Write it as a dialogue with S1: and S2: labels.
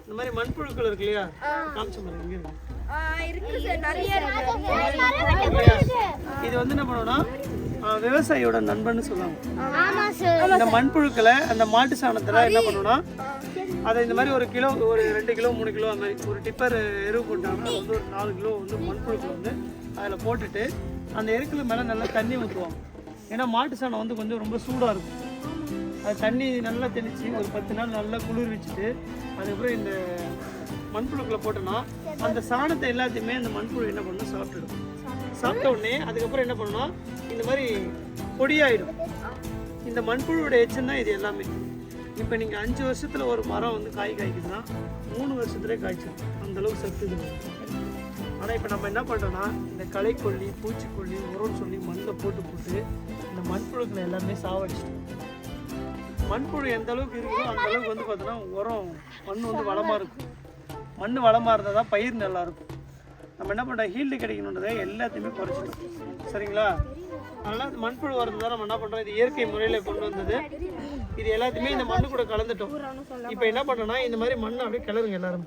S1: இந்த மாதிரி மண்புழுக்கள் இருக்கு இல்லையா, காமிச்ச மாதிரி இங்க இருக்கு. இது வந்து என்ன பண்ணுவோம்னா விவசாயியோட நண்பன்னு சொல்லுவாங்க. இந்த மண்புழுக்களை அந்த மாட்டு சாணத்துல என்ன பண்ணுவோம்னா அதை இந்த மாதிரி ஒரு கிலோ, ஒரு 2 கிலோ 3 கிலோ அந்த மாதிரி ஒரு டிப்பர் எருவு போட்டாங்கன்னா வந்து ஒரு 4 கிலோ வந்து மண்புழுக்கள் வந்து அதில் போட்டுட்டு அந்த எருக்குல மேலே நல்லா தண்ணி ஊற்றுவாங்க. ஏன்னா மாட்டு சாணம் வந்து கொஞ்சம் ரொம்ப சூடாக இருக்கும். அது தண்ணி நல்லா தெளித்து ஒரு 10 நாள் நல்லா குளிர் வச்சுட்டு அதுக்கப்புறம் இந்த மண்புழுக்களை போட்டோன்னா அந்த சாணத்தை எல்லாத்தையுமே அந்த மண்புழு என்ன பண்ணணும் சாப்பிட்டுடும். சாப்பிட்ட உடனே அதுக்கப்புறம் என்ன பண்ணணும்னா இந்த மாதிரி பொடியாயிடும். இந்த மண்புழுவோட எச்சம் தான் இது எல்லாமே. இப்போ நீங்கள் 5 வருஷத்தில் ஒரு மரம் வந்து காய்க்குதுன்னா 3 வருஷத்துலேயே காய்ச்சிடும். அந்தளவுக்கு சத்து இது. ஆனால் இப்போ நம்ம என்ன பண்ணுறோன்னா இந்த களைக்கொல்லி, பூச்சிக்கொல்லி, உரம்னு சொல்லி மண்ணை போட்டு இந்த மண்புழுக்களை எல்லாமே சாவடிச்சிடும். மண்புழு எந்த அளவுக்கு இருக்குதோ அந்த அளவுக்கு வந்து பார்த்தோன்னா உரம் மண் வந்து வளமாக இருக்கும். மண் வளமாக இருந்தால் தான் பயிர் நல்லாயிருக்கும். நம்ம என்ன பண்ணுறோம், ஹீல்டு கிடைக்கணுன்றதை எல்லாத்தையுமே குறைச்சிடும். சரிங்களா? அதனால் மண்புழு வரது தான் நம்ம என்ன பண்ணுறோம், இது இயற்கை முறையில் கொண்டு வந்தது. இது எல்லாத்தையுமே இந்த மண்ணு கூட கலந்துட்டோம். இப்போ என்ன பண்ணுறோன்னா இந்த மாதிரி மண்ணை அப்படியே கிளறுங்க எல்லாரும்.